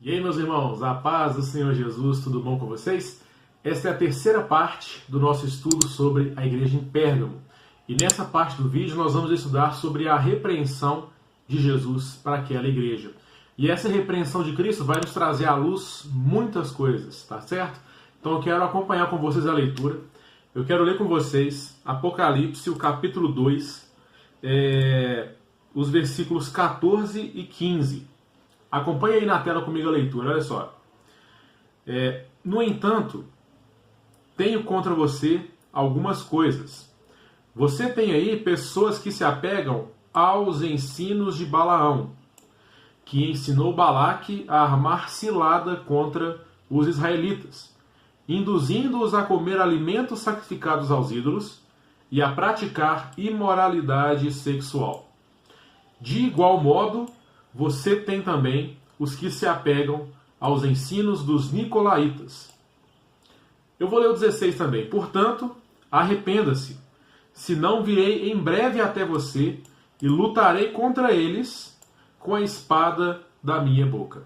E aí, meus irmãos, a paz do Senhor Jesus, tudo bom com vocês? Esta é a terceira parte do nosso estudo sobre a igreja em Pérgamo. E nessa parte do vídeo nós vamos estudar sobre a repreensão de Jesus para aquela igreja. E essa repreensão de Cristo vai nos trazer à luz muitas coisas, tá certo? Então eu quero acompanhar com vocês a leitura. Eu quero ler com vocês Apocalipse, o capítulo 2, os versículos 14 e 15. Acompanhe aí na tela comigo a leitura, olha só. No entanto, tenho contra você algumas coisas. Você tem aí pessoas que se apegam aos ensinos de Balaão, que ensinou Balaque a armar cilada contra os israelitas, induzindo-os a comer alimentos sacrificados aos ídolos e a praticar imoralidade sexual. De igual modo, você tem também os que se apegam aos ensinos dos nicolaítas. Eu vou ler o 16 também. Portanto, arrependa-se, senão virei em breve até você e lutarei contra eles com a espada da minha boca.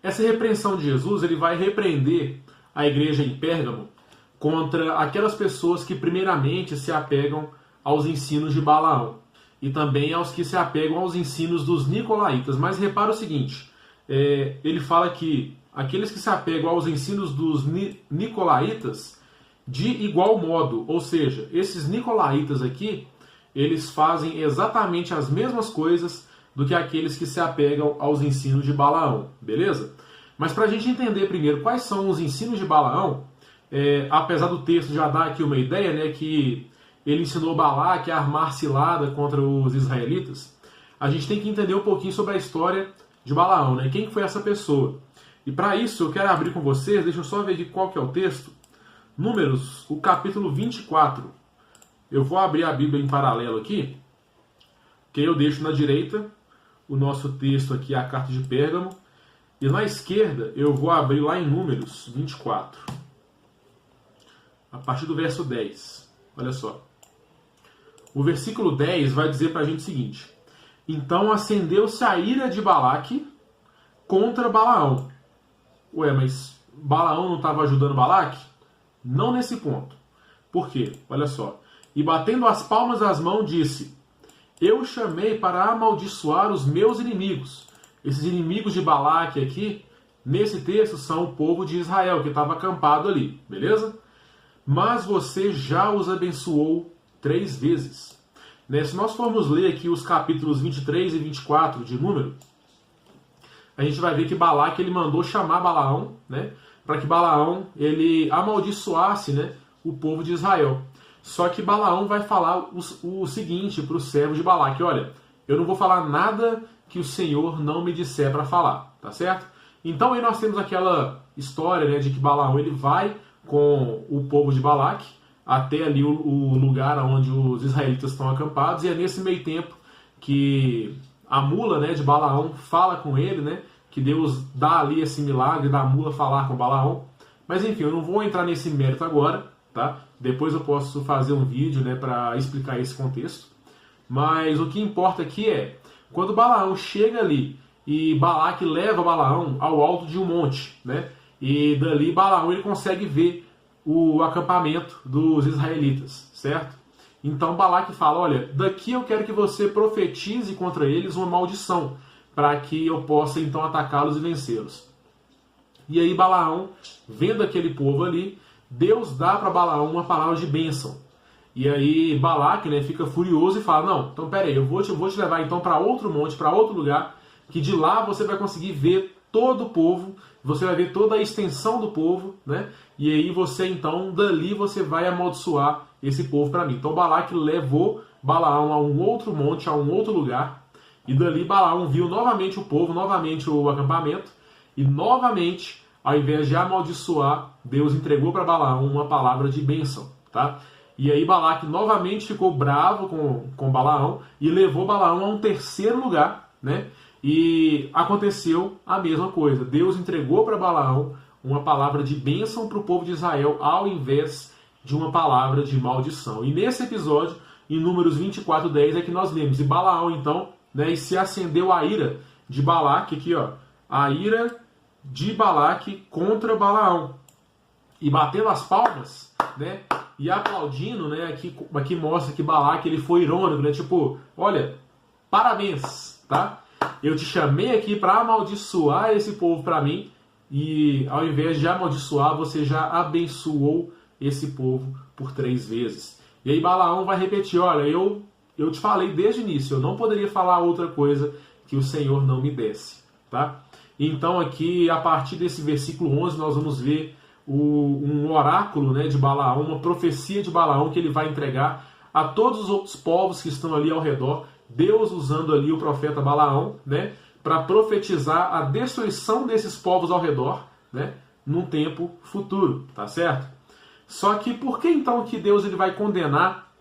Essa repreensão de Jesus, ele vai repreender a igreja em Pérgamo contra aquelas pessoas que primeiramente se apegam aos ensinos de Balaão e também aos que se apegam aos ensinos dos nicolaítas. Mas repara o seguinte, ele fala que aqueles que se apegam aos ensinos dos nicolaítas de igual modo, ou seja, esses nicolaítas aqui, eles fazem exatamente as mesmas coisas do que aqueles que se apegam aos ensinos de Balaão, beleza? Mas para a gente entender primeiro quais são os ensinos de Balaão, apesar do texto já dar aqui uma ideia, né, que ele ensinou Balaque a armar cilada contra os israelitas, a gente tem que entender um pouquinho sobre a história de Balaão, né? Quem foi essa pessoa? E para isso eu quero abrir com vocês, deixa eu só ver aqui qual que é o texto, Números, o capítulo 24. Eu vou abrir a Bíblia em paralelo aqui, que eu deixo na direita o nosso texto aqui, a carta de Pérgamo, e na esquerda eu vou abrir lá em Números 24, a partir do verso 10. Olha só. O versículo 10 vai dizer para a gente o seguinte: então acendeu-se a ira de Balaque contra Balaão. Ué, mas Balaão não estava ajudando Balaque? Não nesse ponto. Por quê? Olha só. E batendo as palmas das mãos, disse: eu chamei para amaldiçoar os meus inimigos. Esses inimigos de Balaque aqui, nesse texto, são o povo de Israel, que estava acampado ali. Beleza? Mas você já os abençoou 3 vezes. Se nós formos ler aqui os capítulos 23 e 24 de Número, a gente vai ver que Balaque ele mandou chamar Balaão, né, para que Balaão ele amaldiçoasse, né, o povo de Israel. Só que Balaão vai falar o seguinte para o servo de Balaque: olha, eu não vou falar nada que o Senhor não me disser para falar, tá certo? Então aí nós temos aquela história, né, de que Balaão ele vai com o povo de Balaque até ali o lugar onde os israelitas estão acampados, e é nesse meio tempo que a mula, né, de Balaão fala com ele, né, que Deus dá ali esse milagre da mula falar com Balaão. Mas enfim, eu não vou entrar nesse mérito agora, tá? Depois eu posso fazer um vídeo, né, para explicar esse contexto. Mas o que importa aqui é, quando Balaão chega ali e Balaque leva Balaão ao alto de um monte, né, e dali Balaão ele consegue ver o acampamento dos israelitas, certo? Então Balaque fala: olha, daqui eu quero que você profetize contra eles uma maldição, para que eu possa então atacá-los e vencê-los. E aí Balaão, vendo aquele povo ali, Deus dá para Balaão uma palavra de bênção. E aí Balaque, né, fica furioso e fala: não, então peraí, eu vou te levar então para outro monte, para outro lugar, que de lá você vai conseguir ver todo o povo, você vai ver toda a extensão do povo, né? E aí você então, dali você vai amaldiçoar esse povo para mim. Então Balaque levou Balaão a um outro monte, a um outro lugar, e dali Balaão viu novamente o povo, novamente o acampamento, e novamente, ao invés de amaldiçoar, Deus entregou para Balaão uma palavra de bênção, tá? E aí Balaque novamente ficou bravo com Balaão e levou Balaão a um terceiro lugar, né? E aconteceu a mesma coisa. Deus entregou para Balaão uma palavra de bênção para o povo de Israel, ao invés de uma palavra de maldição. E nesse episódio, em Números 24:10, é que nós lemos: e Balaão, então, né, e se acendeu a ira de Balaque, aqui, ó, a ira de Balaque contra Balaão. E batendo as palmas, né? E aplaudindo, né? Aqui mostra que Balaque ele foi irônico, né? Tipo, olha, parabéns, tá? Eu te chamei aqui para amaldiçoar esse povo para mim, e ao invés de amaldiçoar, você já abençoou esse povo por 3 vezes. E aí Balaão vai repetir, olha, eu te falei desde o início, eu não poderia falar outra coisa que o Senhor não me desse, tá? Então aqui, a partir desse versículo 11, nós vamos ver um oráculo, né, de Balaão, uma profecia de Balaão que ele vai entregar a todos os outros povos que estão ali ao redor, Deus usando ali o profeta Balaão, né, para profetizar a destruição desses povos ao redor, né, num tempo futuro, tá certo? Só que por que então que Deus ele vai condenar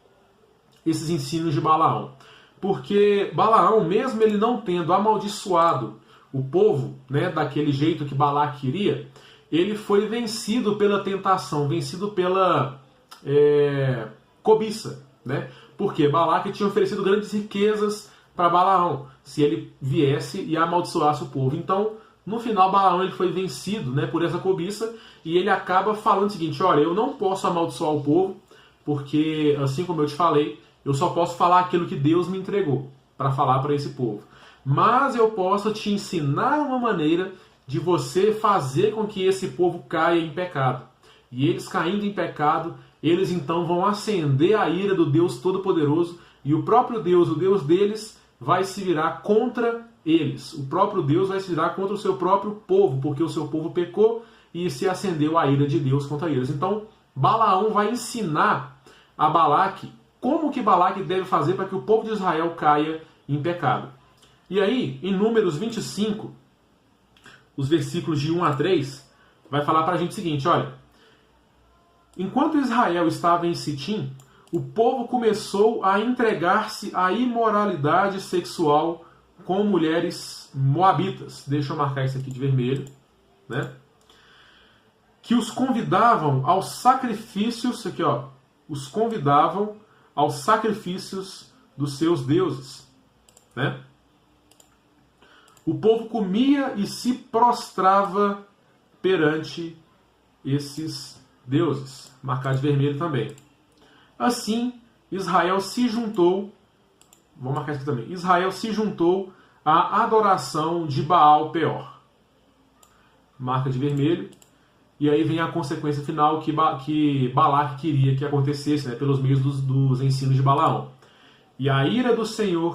esses ensinos de Balaão? Porque Balaão, mesmo ele não tendo amaldiçoado o povo, né, daquele jeito que Balaque queria, ele foi vencido pela tentação, vencido pela cobiça, né? Porque Balaque tinha oferecido grandes riquezas para Balaão, se ele viesse e amaldiçoasse o povo. Então, no final, Balaão ele foi vencido, né, por essa cobiça, e ele acaba falando o seguinte, olha, eu não posso amaldiçoar o povo, porque, assim como eu te falei, eu só posso falar aquilo que Deus me entregou para falar para esse povo. Mas eu posso te ensinar uma maneira de você fazer com que esse povo caia em pecado. E eles caindo em pecado, eles então vão acender a ira do Deus Todo-Poderoso, e o próprio Deus, o Deus deles, vai se virar contra eles. O próprio Deus vai se virar contra o seu próprio povo, porque o seu povo pecou e se acendeu a ira de Deus contra eles. Então, Balaão vai ensinar a Balaque como que Balaque deve fazer para que o povo de Israel caia em pecado. E aí, em Números 25, os versículos de 1 a 3, vai falar para a gente o seguinte, olha, enquanto Israel estava em Sitim, o povo começou a entregar-se à imoralidade sexual com mulheres moabitas. Deixa eu marcar isso aqui de vermelho, né? Que os convidavam aos sacrifícios, aqui ó, os convidavam aos sacrifícios dos seus deuses, né? O povo comia e se prostrava perante esses deuses. Marcar de vermelho também. Assim, Israel se juntou, vou marcar isso aqui também, Israel se juntou à adoração de Baal Peor. Marca de vermelho. E aí vem a consequência final que Balaque queria que acontecesse, né, pelos meios dos ensinos de Balaão. E a ira do Senhor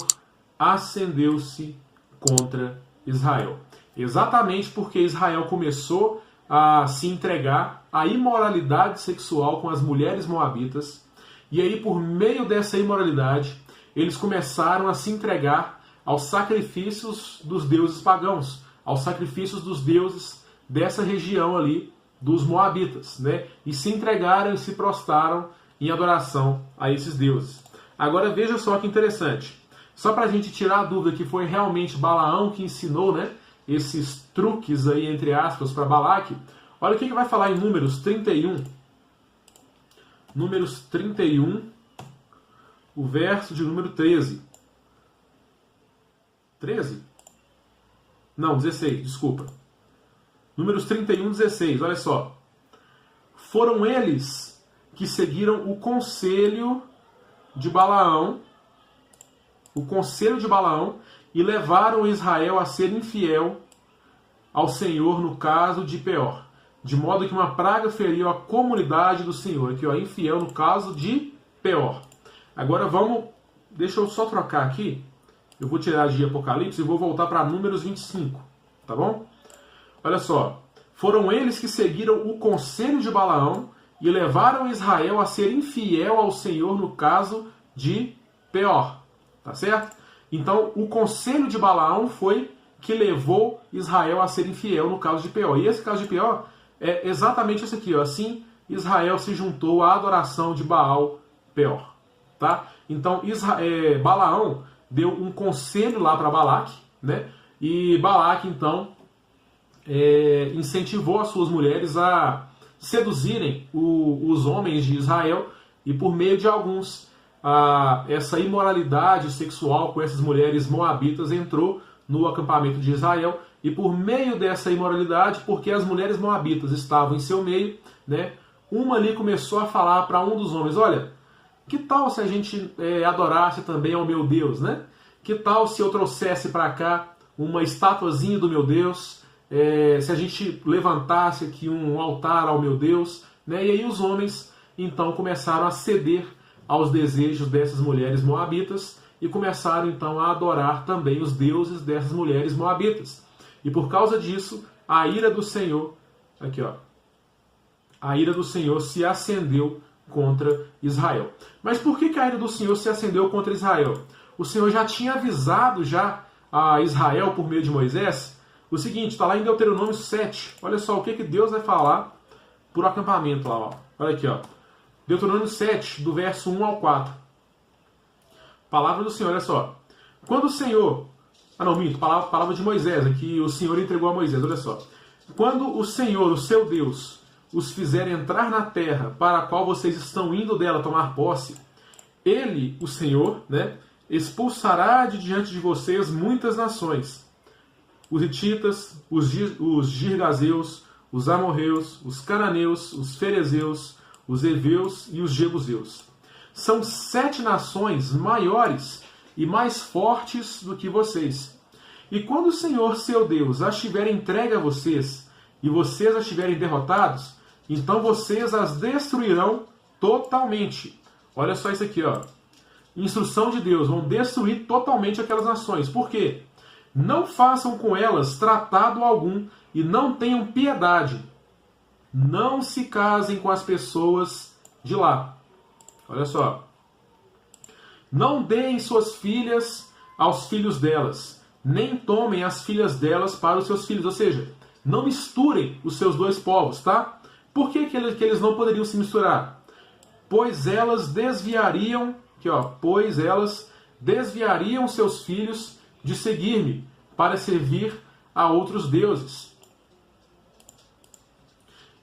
acendeu-se contra Israel. Exatamente porque Israel começou a se entregar à imoralidade sexual com as mulheres moabitas. E aí, por meio dessa imoralidade, eles começaram a se entregar aos sacrifícios dos deuses pagãos, aos sacrifícios dos deuses dessa região ali, dos moabitas, né? E se entregaram e se prostraram em adoração a esses deuses. Agora veja só que interessante. Só para a gente tirar a dúvida que foi realmente Balaão que ensinou, né, esses truques aí, entre aspas, para Balaque, olha o que vai falar em Números 31. Números 31, o verso de número 13. 13? Não, 16, desculpa. Números 31, 16, olha só. Foram eles que seguiram o conselho de Balaão, e levaram Israel a ser infiel ao Senhor no caso de Peor, de modo que uma praga feriu a comunidade do Senhor. Aqui, ó, infiel no caso de Peor. Agora deixa eu só trocar aqui, eu vou tirar de Apocalipse e vou voltar para Números 25, tá bom? Olha só, foram eles que seguiram o conselho de Balaão e levaram Israel a ser infiel ao Senhor no caso de Peor. Tá certo? Então, o conselho de Balaão foi que levou Israel a ser infiel no caso de Peor. E esse caso de Peor é exatamente esse aqui. Ó. Assim, Israel se juntou à adoração de Baal Peor. Tá? Então, Balaão deu um conselho lá para Balaque, né? E Balaque, então, incentivou as suas mulheres a seduzirem os homens de Israel, e por meio de alguns, essa imoralidade sexual com essas mulheres moabitas entrou no acampamento de Israel, e por meio dessa imoralidade, porque as mulheres moabitas estavam em seu meio, né, uma ali começou a falar para um dos homens, olha, que tal se a gente adorasse também ao meu Deus, né? Que tal se eu trouxesse para cá uma estatuazinha do meu Deus, se a gente levantasse aqui um altar ao meu Deus, né? E aí os homens então começaram a ceder aos desejos dessas mulheres moabitas e começaram então a adorar também os deuses dessas mulheres moabitas. E por causa disso, a ira do Senhor, aqui ó, a ira do Senhor se acendeu contra Israel. Mas por que a ira do Senhor se acendeu contra Israel? O Senhor já tinha avisado já a Israel por meio de Moisés o seguinte, está lá em Deuteronômio 7. Olha só o que Deus vai falar por acampamento lá. Ó. Olha aqui, ó. Deuteronômio 7, do verso 1 ao 4. Palavra do Senhor, olha só. Quando o Senhor... minto, palavra de Moisés, aqui o Senhor entregou a Moisés, olha só. Quando o Senhor, o seu Deus, os fizer entrar na terra para a qual vocês estão indo dela tomar posse, Ele, o Senhor, né, expulsará de diante de vocês muitas nações. Os hititas, os girgazeus, os amorreus, os cananeus, os ferezeus, os heveus e os jebuseus. São 7 nações maiores e mais fortes do que vocês. E quando o Senhor, seu Deus, as tiver entregue a vocês, e vocês as tiverem derrotados, então vocês as destruirão totalmente. Olha só isso aqui, ó. Instrução de Deus, vão destruir totalmente aquelas nações. Por quê? Não façam com elas tratado algum e não tenham piedade. Não se casem com as pessoas de lá. Olha só. Não deem suas filhas aos filhos delas, nem tomem as filhas delas para os seus filhos. Ou seja, não misturem os seus dois povos, tá? Por que eles não poderiam se misturar? Pois elas desviariam, aqui ó, pois elas desviariam seus filhos de seguir-me para servir a outros deuses.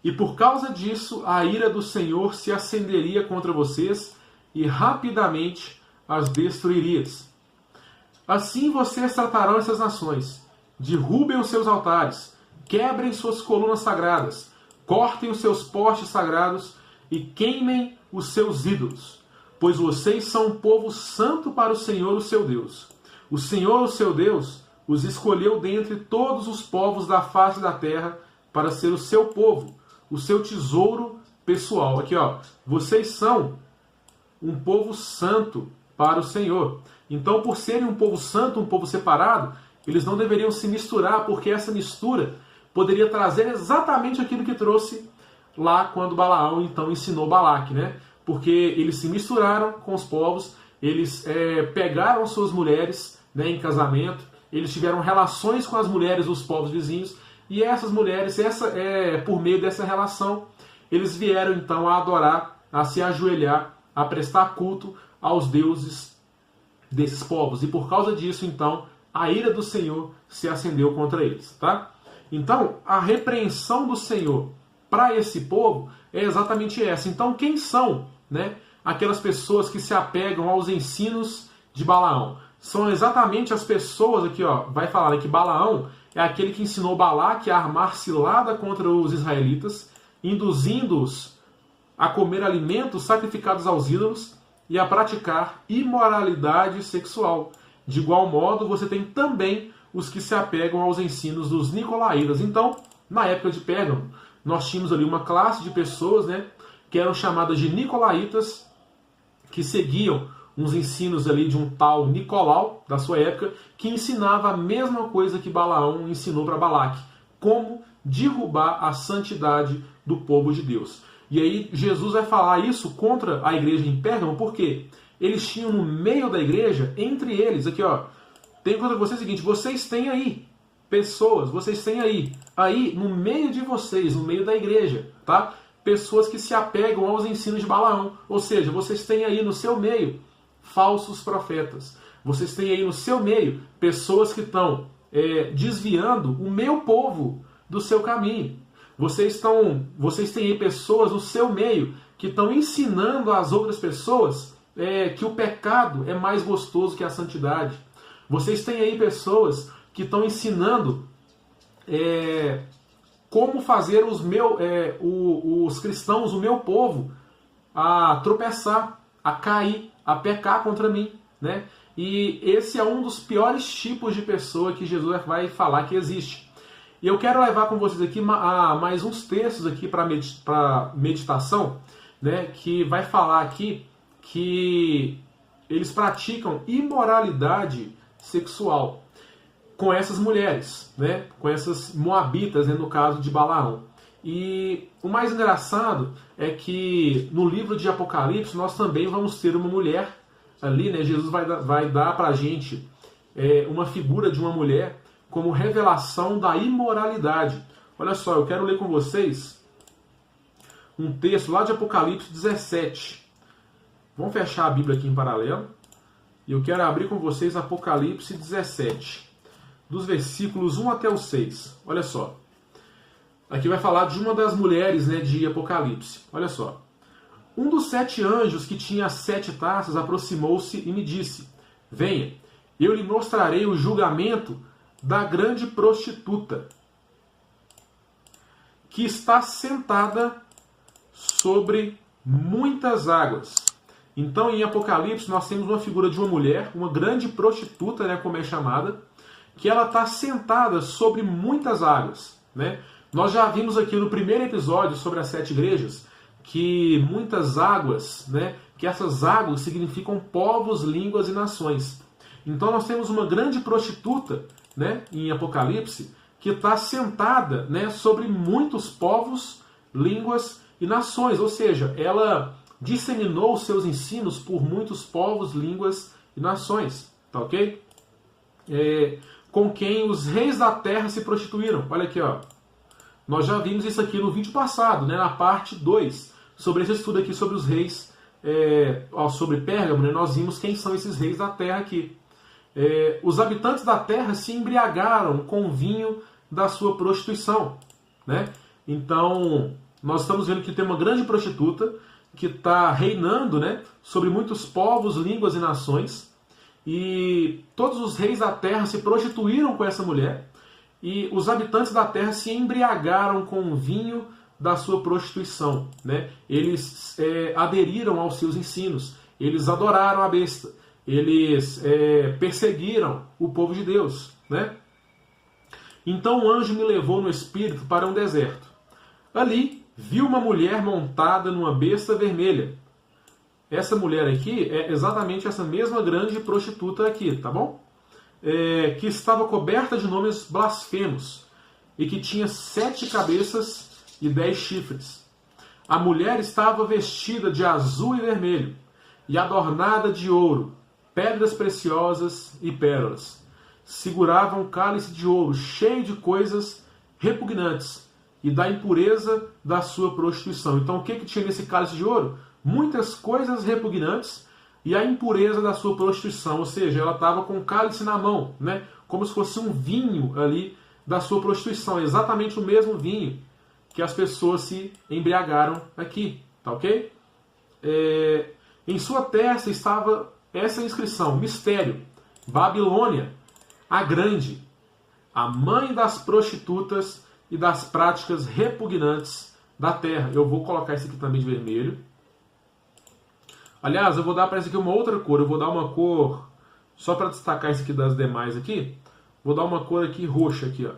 E por causa disso, a ira do Senhor se acenderia contra vocês e rapidamente as destruirias. Assim vocês tratarão essas nações. Derrubem os seus altares, quebrem suas colunas sagradas, cortem os seus postes sagrados e queimem os seus ídolos. Pois vocês são um povo santo para o Senhor, o seu Deus. O Senhor, o seu Deus, os escolheu dentre todos os povos da face da terra para ser o seu povo, o seu tesouro pessoal. Aqui, ó, vocês são um povo santo para o Senhor. Então, por serem um povo santo, um povo separado, eles não deveriam se misturar, porque essa mistura poderia trazer exatamente aquilo que trouxe lá quando Balaão então ensinou Balaque, né? Porque eles se misturaram com os povos, eles pegaram suas mulheres, né, em casamento, eles tiveram relações com as mulheres dos povos vizinhos, e essas mulheres, por meio dessa relação, eles vieram então a adorar, a se ajoelhar, a prestar culto aos deuses desses povos. E por causa disso, então, a ira do Senhor se acendeu contra eles. Tá? Então, a repreensão do Senhor para esse povo é exatamente essa. Então, quem são, né, aquelas pessoas que se apegam aos ensinos de Balaão? São exatamente as pessoas, aqui ó, vai falar que Balaão é aquele que ensinou Balaque a armar cilada contra os israelitas, induzindo-os a comer alimentos sacrificados aos ídolos e a praticar imoralidade sexual. De igual modo, você tem também os que se apegam aos ensinos dos nicolaítas. Então, na época de Pérgamo, nós tínhamos ali uma classe de pessoas, né, que eram chamadas de nicolaítas, que seguiam uns ensinos ali de um tal Nicolau, da sua época, que ensinava a mesma coisa que Balaão ensinou para Balaque, como derrubar a santidade do povo de Deus. E aí Jesus vai falar isso contra a igreja em Pérgamo, porque eles tinham no meio da igreja, entre eles, aqui ó, tem contra você o seguinte, vocês têm aí pessoas, vocês têm aí no meio de vocês, no meio da igreja, tá? Pessoas que se apegam aos ensinos de Balaão, ou seja, vocês têm aí no seu meio falsos profetas. Vocês têm aí no seu meio pessoas que estão desviando o meu povo do seu caminho. Vocês têm aí pessoas no seu meio que estão ensinando às outras pessoas que o pecado é mais gostoso que a santidade. Vocês têm aí pessoas que estão ensinando como fazer os cristãos, o meu povo, a tropeçar, a cair, a pecar contra mim, né? E esse é um dos piores tipos de pessoa que Jesus vai falar que existe. E eu quero levar com vocês aqui mais uns textos aqui para meditação, né? Que vai falar aqui que eles praticam imoralidade sexual com essas mulheres, né? Com essas moabitas, né? No caso de Balaão. E o mais engraçado é que no livro de Apocalipse nós também vamos ter uma mulher ali, né? Jesus vai dar para a gente uma figura de uma mulher como revelação da imoralidade. Olha só, eu quero ler com vocês um texto lá de Apocalipse 17. Vamos fechar a Bíblia aqui em paralelo. E eu quero abrir com vocês Apocalipse 17, dos versículos 1 até o 6. Olha só. Aqui vai falar de uma das mulheres, né, de Apocalipse. Olha só. Um dos 7 anjos que tinha 7 taças aproximou-se e me disse: venha, eu lhe mostrarei o julgamento da grande prostituta, que está sentada sobre muitas águas. Então, em Apocalipse, nós temos uma figura de uma mulher, uma grande prostituta, né, como é chamada, que ela está sentada sobre muitas águas, né? Nós já vimos aqui no primeiro episódio sobre as 7 igrejas que muitas águas, né, que essas águas significam povos, línguas e nações. Então nós temos uma grande prostituta, né, em Apocalipse, que está sentada, né, sobre muitos povos, línguas e nações. Ou seja, ela disseminou os seus ensinos por muitos povos, línguas e nações. Tá ok? Com quem os reis da terra se prostituíram. Olha aqui, ó. Nós já vimos isso aqui no vídeo passado, né, na parte 2. Sobre esse estudo aqui sobre os reis, sobre Pérgamo, né, nós vimos quem são esses reis da terra aqui. Os habitantes da terra se embriagaram com o vinho da sua prostituição, né? Então, nós estamos vendo que tem uma grande prostituta que está reinando, né, sobre muitos povos, línguas e nações. E todos os reis da terra se prostituíram com essa mulher. E os habitantes da terra se embriagaram com o vinho da sua prostituição, né? Eles aderiram aos seus ensinos. Eles adoraram a besta. Eles perseguiram o povo de Deus, né? Então o anjo me levou no espírito para um deserto. Ali vi uma mulher montada numa besta vermelha. Essa mulher aqui é exatamente essa mesma grande prostituta aqui, tá bom? Que estava coberta de nomes blasfemos e que tinha 7 cabeças e 10 chifres. A mulher estava vestida de azul e vermelho e adornada de ouro, pedras preciosas e pérolas. Segurava um cálice de ouro cheio de coisas repugnantes e da impureza da sua prostituição. Então o que tinha nesse cálice de ouro? Muitas coisas repugnantes e a impureza da sua prostituição. Ou seja, ela estava com o cálice na mão, né? Como se fosse um vinho ali da sua prostituição. Exatamente o mesmo vinho que as pessoas se embriagaram aqui. Tá ok? Em sua testa estava essa inscrição: mistério, Babilônia, a grande, a mãe das prostitutas e das práticas repugnantes da terra. Eu vou colocar isso aqui também de vermelho. Aliás, eu vou dar para isso aqui uma outra cor. Eu vou dar uma cor, só para destacar isso aqui das demais aqui, vou dar uma cor aqui roxa aqui, ó.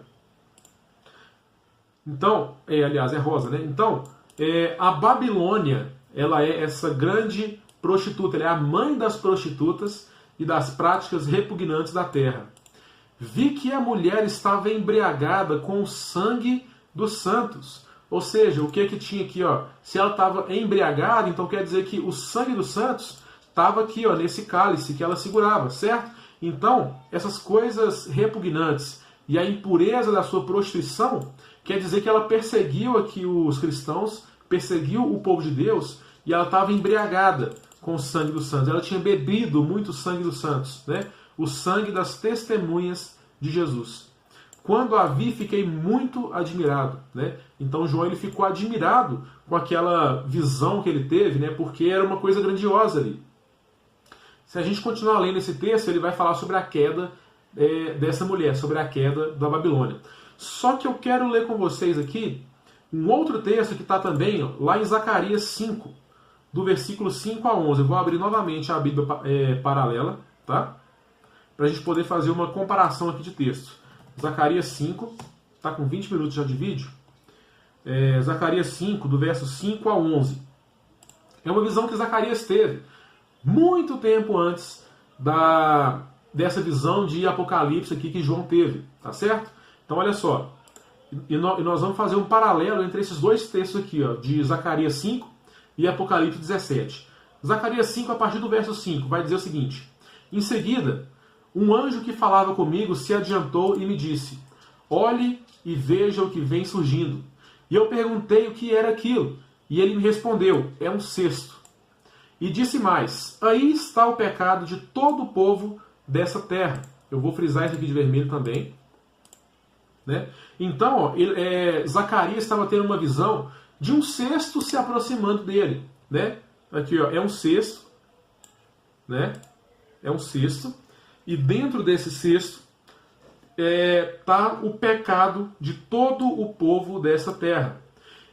Então, aliás, é rosa, né? Então, a Babilônia, ela é essa grande prostituta, ela é a mãe das prostitutas e das práticas repugnantes da terra. Vi que a mulher estava embriagada com o sangue dos santos. Ou seja, o que tinha aqui, ó? Se ela estava embriagada, então quer dizer que o sangue dos santos estava aqui, ó, nesse cálice que ela segurava, certo? Então, essas coisas repugnantes e a impureza da sua prostituição quer dizer que ela perseguiu aqui os cristãos, perseguiu o povo de Deus, e ela estava embriagada com o sangue dos santos. Ela tinha bebido muito sangue dos santos, né? O sangue das testemunhas de Jesus. Quando a vi, fiquei muito admirado, né? Então João ele ficou admirado com aquela visão que ele teve, né? Porque era uma coisa grandiosa ali. Se a gente continuar lendo esse texto, ele vai falar sobre a queda dessa mulher, sobre a queda da Babilônia. Só que eu quero ler com vocês aqui um outro texto que está também lá em Zacarias 5, do versículo 5 a 11. Eu vou abrir novamente a Bíblia paralela, tá? Para a gente poder fazer uma comparação aqui de textos. Zacarias 5, está com 20 minutos já de vídeo. Zacarias 5, do verso 5 a 11. É uma visão que Zacarias teve muito tempo antes dessa visão de Apocalipse aqui que João teve, tá certo? Então olha só, e nós vamos fazer um paralelo entre esses dois textos aqui, ó, de Zacarias 5 e Apocalipse 17. Zacarias 5, a partir do verso 5, vai dizer o seguinte: em seguida, um anjo que falava comigo se adiantou e me disse: olhe e veja o que vem surgindo. E eu perguntei o que era aquilo, e ele me respondeu: é um cesto. E disse mais: aí está o pecado de todo o povo dessa terra. Eu vou frisar isso aqui de vermelho também. Né? Então, ó, Zacarias estava tendo uma visão de um cesto se aproximando dele. Né? Aqui, ó, é um cesto. Né? É um cesto. E dentro desse cesto está o pecado de todo o povo dessa terra.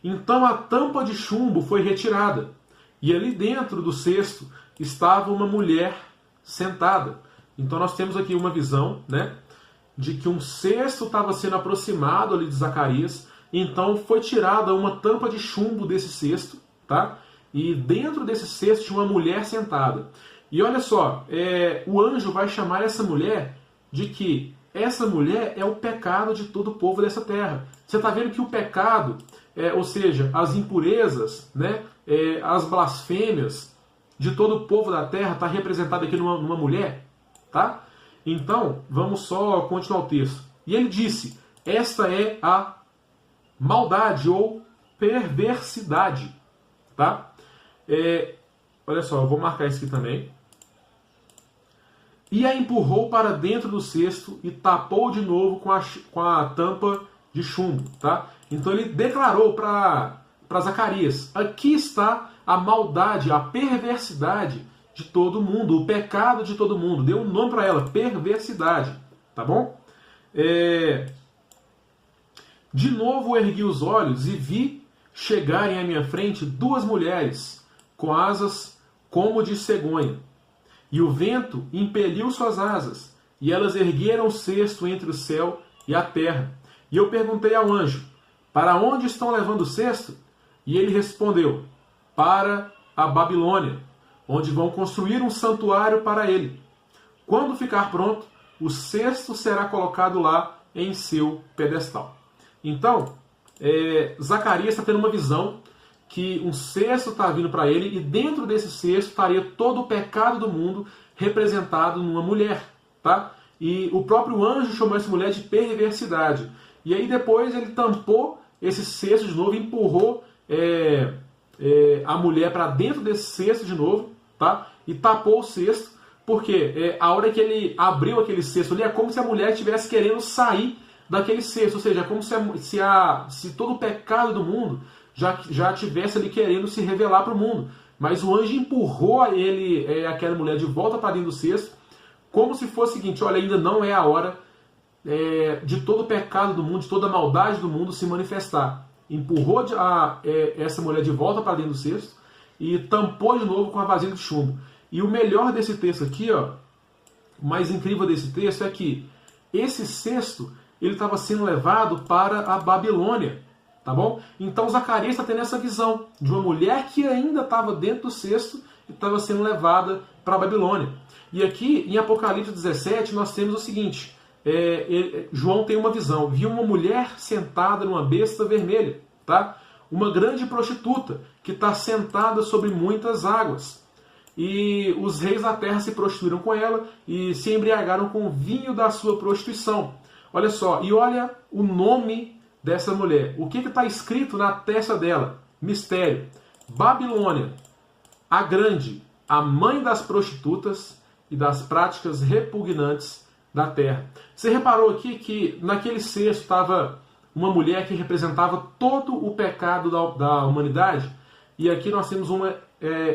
Então a tampa de chumbo foi retirada. E ali dentro do cesto estava uma mulher sentada. Então nós temos aqui uma visão, né, de que um cesto estava sendo aproximado ali de Zacarias. Então foi tirada uma tampa de chumbo desse cesto, tá? E dentro desse cesto tinha uma mulher sentada. E olha só, o anjo vai chamar essa mulher de que essa mulher é o pecado de todo o povo dessa terra. Você está vendo que o pecado, ou seja, as impurezas, né, as blasfêmias de todo o povo da terra está representado aqui numa mulher, tá? Então, vamos só continuar o texto. E ele disse: esta é a maldade ou perversidade, tá? Olha só, eu vou marcar isso aqui também. E a empurrou para dentro do cesto e tapou de novo com a tampa de chumbo, tá? Então ele declarou para Zacarias: aqui está a maldade, a perversidade de todo mundo, o pecado de todo mundo. Deu um nome para ela: perversidade, tá bom? De novo ergui os olhos e vi chegarem à minha frente duas mulheres com asas como de cegonha. E o vento impeliu suas asas, e elas ergueram o cesto entre o céu e a terra. E eu perguntei ao anjo: para onde estão levando o cesto? E ele respondeu: para a Babilônia, onde vão construir um santuário para ele. Quando ficar pronto, o cesto será colocado lá em seu pedestal. Então, Zacarias está tendo uma visão que um cesto está vindo para ele, e dentro desse cesto estaria todo o pecado do mundo representado numa mulher, tá? E o próprio anjo chamou essa mulher de perversidade. E aí depois ele tampou esse cesto de novo, empurrou a mulher para dentro desse cesto de novo, tá? E tapou o cesto, porque a hora que ele abriu aquele cesto ali, é como se a mulher estivesse querendo sair daquele cesto, ou seja, é como se todo o pecado do mundo já estivesse ali querendo se revelar para o mundo. Mas o anjo empurrou aquela mulher de volta para dentro do cesto, como se fosse o seguinte: olha, ainda não é a hora de todo o pecado do mundo, de toda a maldade do mundo se manifestar. Empurrou essa mulher de volta para dentro do cesto e tampou de novo com a vasilha de chumbo. E o melhor desse texto aqui, ó, o mais incrível desse texto é que esse cesto ele estava sendo levado para a Babilônia. Tá bom? Então Zacarias está tendo essa visão de uma mulher que ainda estava dentro do cesto e estava sendo levada para a Babilônia. E aqui em Apocalipse 17 nós temos o seguinte: João tem uma visão, viu uma mulher sentada numa besta vermelha, tá? Uma grande prostituta que está sentada sobre muitas águas. E os reis da terra se prostituíram com ela e se embriagaram com o vinho da sua prostituição. Olha só, e olha o nome dessa mulher. O que está escrito na testa dela? Mistério. Babilônia, a grande, a mãe das prostitutas e das práticas repugnantes da terra. Você reparou aqui que naquele cesto estava uma mulher que representava todo o pecado da humanidade? E aqui nós temos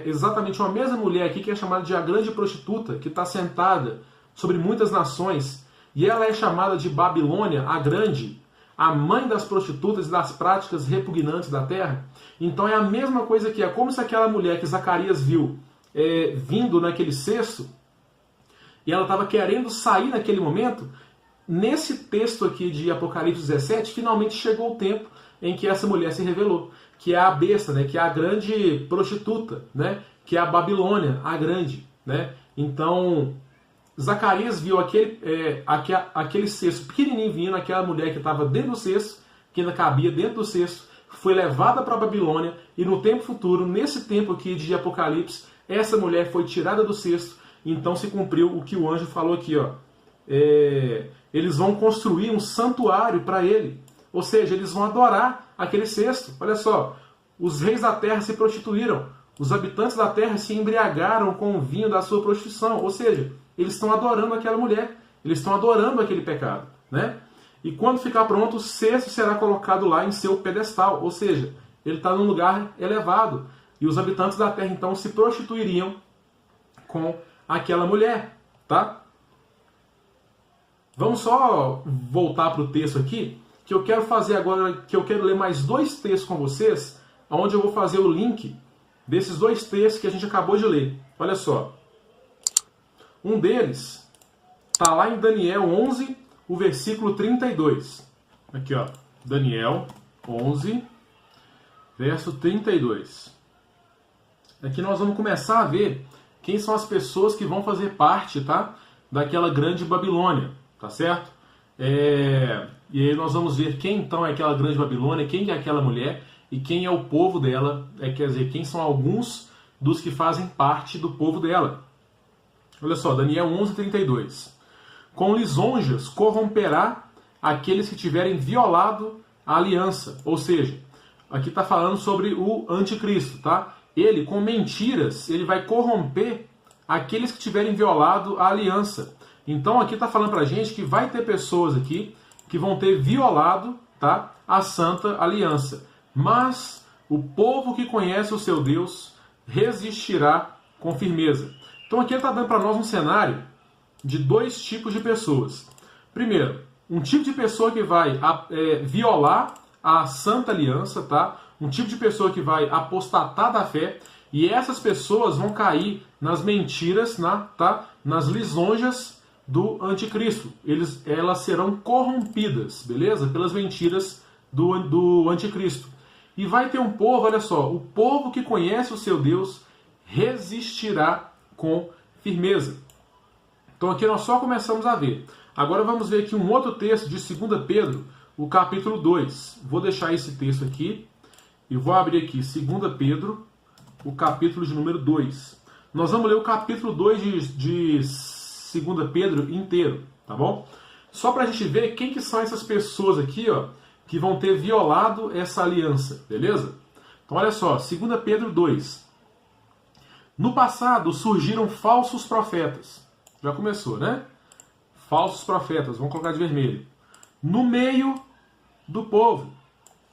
exatamente uma mesma mulher aqui que é chamada de a grande prostituta, que está sentada sobre muitas nações. E ela é chamada de Babilônia, a grande, a mãe das prostitutas e das práticas repugnantes da terra? Então é a mesma coisa que é como se aquela mulher que Zacarias viu vindo naquele cesto, e ela estava querendo sair naquele momento. Nesse texto aqui de Apocalipse 17, finalmente chegou o tempo em que essa mulher se revelou, que é a besta, né, que é a grande prostituta, né, que é a Babilônia, a grande. Né? Então, Zacarias viu aquele cesto pequenininho vindo, aquela mulher que estava dentro do cesto, que ainda cabia dentro do cesto, foi levada para a Babilônia, e no tempo futuro, nesse tempo aqui de Apocalipse, essa mulher foi tirada do cesto. Então se cumpriu o que o anjo falou aqui, ó. Eles vão construir um santuário para ele. Ou seja, eles vão adorar aquele cesto. Olha só, os reis da terra se prostituíram. Os habitantes da terra se embriagaram com o vinho da sua prostituição. Ou seja, eles estão adorando aquela mulher. Eles estão adorando aquele pecado. Né? E quando ficar pronto, o cesto será colocado lá em seu pedestal. Ou seja, ele está num lugar elevado. E os habitantes da terra, então, se prostituiriam com aquela mulher. Tá? Vamos só voltar para o texto aqui, que eu quero fazer agora, que eu quero ler mais 2 textos com vocês, onde eu vou fazer o link desses 2 textos que a gente acabou de ler. Olha só. Um deles está lá em Daniel 11, o versículo 32. Aqui, ó. Daniel 11, verso 32. Aqui nós vamos começar a ver quem são as pessoas que vão fazer parte, tá, daquela grande Babilônia. Tá certo? E aí nós vamos ver quem então é aquela grande Babilônia, quem é aquela mulher e quem é o povo dela, quer dizer, quem são alguns dos que fazem parte do povo dela. Olha só, Daniel 11:32. Com lisonjas corromperá aqueles que tiverem violado a aliança. Ou seja, aqui está falando sobre o anticristo, tá? Ele, com mentiras, ele vai corromper aqueles que tiverem violado a aliança. Então aqui está falando para a gente que vai ter pessoas aqui que vão ter violado, tá, a Santa Aliança. Mas o povo que conhece o seu Deus resistirá com firmeza. Então aqui ele está dando para nós um cenário de 2 tipos de pessoas. Primeiro, um tipo de pessoa que vai violar a Santa Aliança, tá? Um tipo de pessoa que vai apostatar da fé, e essas pessoas vão cair nas mentiras, tá? Nas lisonjas do anticristo. Elas serão corrompidas, beleza? Pelas mentiras do anticristo. E vai ter um povo, olha só, o povo que conhece o seu Deus resistirá com firmeza. Então aqui nós só começamos a ver. Agora vamos ver aqui um outro texto de 2 Pedro, o capítulo 2. Vou deixar esse texto aqui e vou abrir aqui 2 Pedro, o capítulo de número 2. Nós vamos ler o capítulo 2 de 2 Pedro inteiro, tá bom? Só para a gente ver quem que são essas pessoas aqui, ó, que vão ter violado essa aliança, beleza? Então olha só, 2 Pedro 2. No passado surgiram falsos profetas. Já começou, né? Falsos profetas, vamos colocar de vermelho. No meio do povo.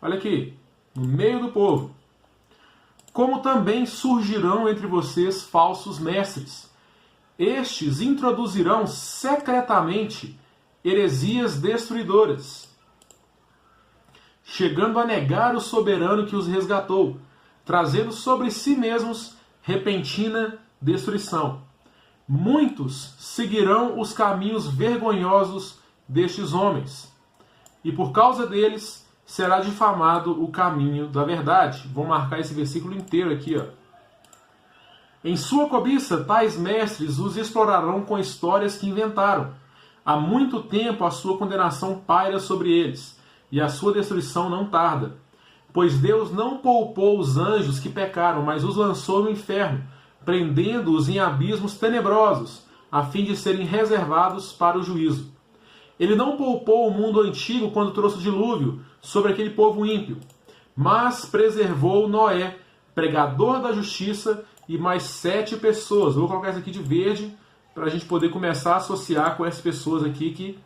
Olha aqui, no meio do povo. Como também surgirão entre vocês falsos mestres. Estes introduzirão secretamente heresias destruidoras, chegando a negar o soberano que os resgatou, trazendo sobre si mesmos repentina destruição. Muitos seguirão os caminhos vergonhosos destes homens, e por causa deles será difamado o caminho da verdade. Vou marcar esse versículo inteiro aqui, ó. Em sua cobiça, tais mestres os explorarão com histórias que inventaram. Há muito tempo a sua condenação paira sobre eles, e a sua destruição não tarda. Pois Deus não poupou os anjos que pecaram, mas os lançou no inferno, prendendo-os em abismos tenebrosos, a fim de serem reservados para o juízo. Ele não poupou o mundo antigo quando trouxe o dilúvio sobre aquele povo ímpio, mas preservou Noé, pregador da justiça, e mais 7 pessoas. Vou colocar isso aqui de verde para a gente poder começar a associar com essas pessoas aqui que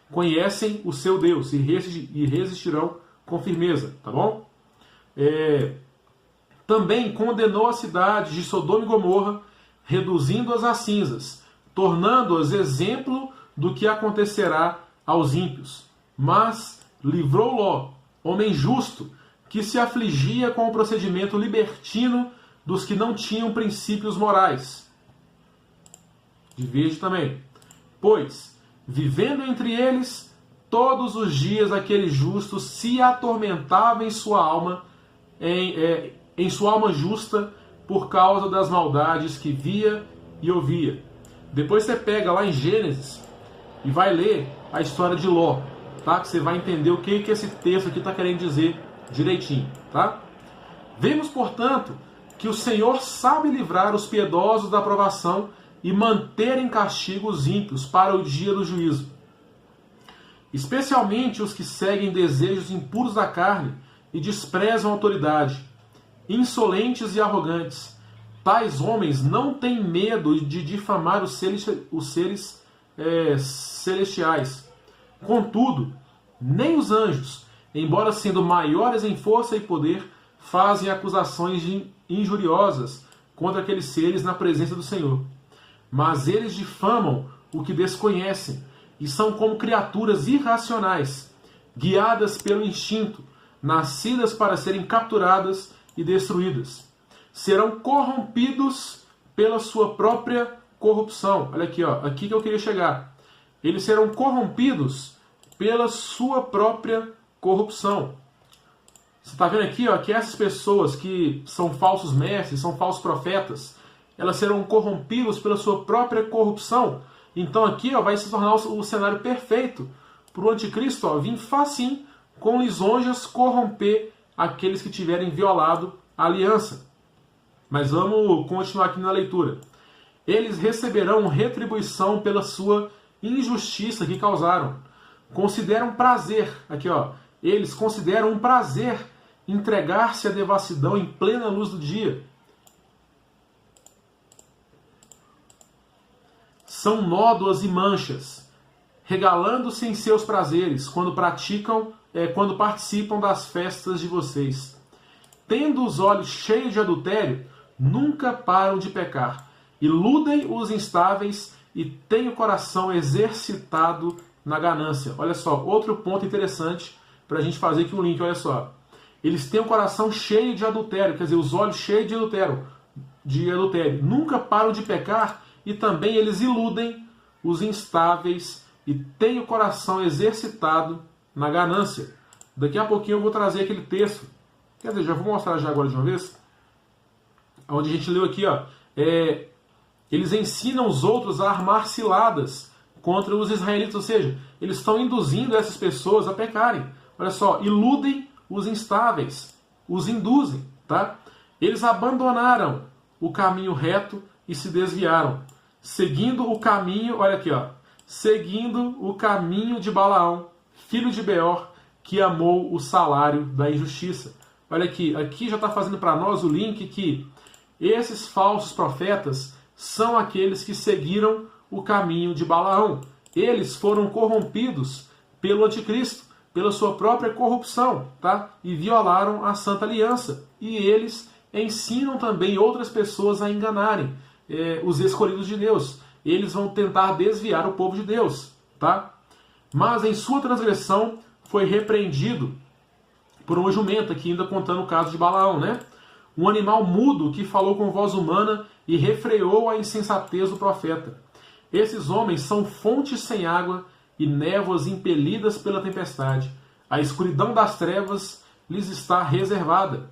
conhecem o seu Deus e resistirão com firmeza, tá bom? Também condenou a cidade de Sodoma e Gomorra, reduzindo-as a cinzas, tornando-as exemplo do que acontecerá aos ímpios. Mas livrou Ló, homem justo, que se afligia com o procedimento libertino dos que não tinham princípios morais. Veja também. Pois, vivendo entre eles, todos os dias aquele justo se atormentava em sua alma, em sua alma justa, por causa das maldades que via e ouvia. Depois você pega lá em Gênesis e vai ler a história de Ló, tá? Que você vai entender o que esse texto aqui está querendo dizer direitinho, tá? Vemos, portanto, que o Senhor sabe livrar os piedosos da provação e manter em castigo os ímpios para o dia do juízo, especialmente os que seguem desejos impuros da carne e desprezam a autoridade, insolentes e arrogantes. Tais homens não têm medo de difamar os seres celestiais. Contudo, nem os anjos, embora sendo maiores em força e poder, fazem acusações injuriosas contra aqueles seres na presença do Senhor. Mas eles difamam o que desconhecem e são como criaturas irracionais, guiadas pelo instinto, nascidas para serem capturadas e destruídas. Serão corrompidos pela sua própria corrupção. Olha aqui, ó, aqui que eu queria chegar. Eles serão corrompidos pela sua própria corrupção. Você está vendo aqui, ó, que essas pessoas que são falsos mestres, são falsos profetas, elas serão corrompidas pela sua própria corrupção. Então aqui, ó, vai se tornar o cenário perfeito para o anticristo, ó, vir facinho, com lisonjas, corromper aqueles que tiverem violado a aliança. Mas vamos continuar aqui na leitura. Eles receberão retribuição pela sua injustiça que causaram. Consideram prazer, aqui ó, eles consideram um prazer entregar-se à devassidão em plena luz do dia. São nódoas e manchas, regalando-se em seus prazeres quando participam das festas de vocês. Tendo os olhos cheios de adultério, nunca param de pecar. Iludem os instáveis e têm o coração exercitado na ganância. Olha só, outro ponto interessante para a gente fazer aqui um link, olha só. Eles têm o coração cheio de adultério, quer dizer, os olhos cheios de adultério. Nunca param de pecar e também eles iludem os instáveis e têm o coração exercitado na ganância. Daqui a pouquinho eu vou trazer aquele texto. Quer dizer, já vou mostrar já agora de uma vez. Onde a gente leu aqui, ó. Eles ensinam os outros a armar ciladas contra os israelitas. Ou seja, eles estão induzindo essas pessoas a pecarem. Olha só, iludem os instáveis. Os induzem, tá? Eles abandonaram o caminho reto e se desviaram. Seguindo o caminho, olha aqui, ó. Seguindo o caminho de Balaão, filho de Beor, que amou o salário da injustiça. Olha aqui já está fazendo para nós o link que esses falsos profetas são aqueles que seguiram o caminho de Balaão. Eles foram corrompidos pelo anticristo, pela sua própria corrupção, tá? E violaram a Santa Aliança. E eles ensinam também outras pessoas a enganarem os escolhidos de Deus. Eles vão tentar desviar o povo de Deus, tá? Mas em sua transgressão foi repreendido por uma jumenta, aqui ainda contando o caso de Balaão, né? Um animal mudo que falou com voz humana e refreou a insensatez do profeta. Esses homens são fontes sem água e névoas impelidas pela tempestade. A escuridão das trevas lhes está reservada,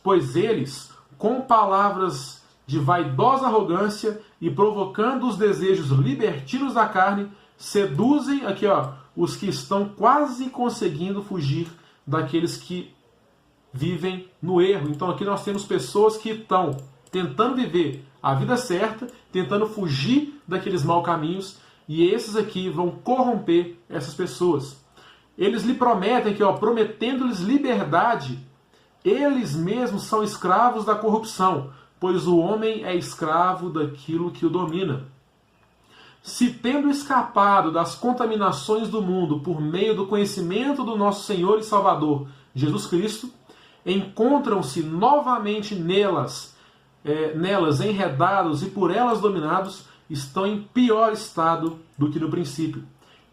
pois eles, com palavras de vaidosa arrogância e provocando os desejos libertinos da carne, seduzem aqui, ó, os que estão quase conseguindo fugir daqueles que vivem no erro. Então aqui nós temos pessoas que estão tentando viver a vida certa, tentando fugir daqueles maus caminhos, e esses aqui vão corromper essas pessoas. Eles lhe prometem que, ó, prometendo-lhes liberdade, eles mesmos são escravos da corrupção, pois o homem é escravo daquilo que o domina. Se tendo escapado das contaminações do mundo por meio do conhecimento do nosso Senhor e Salvador, Jesus Cristo, encontram-se novamente nelas enredados e por elas dominados, estão em pior estado do que no princípio.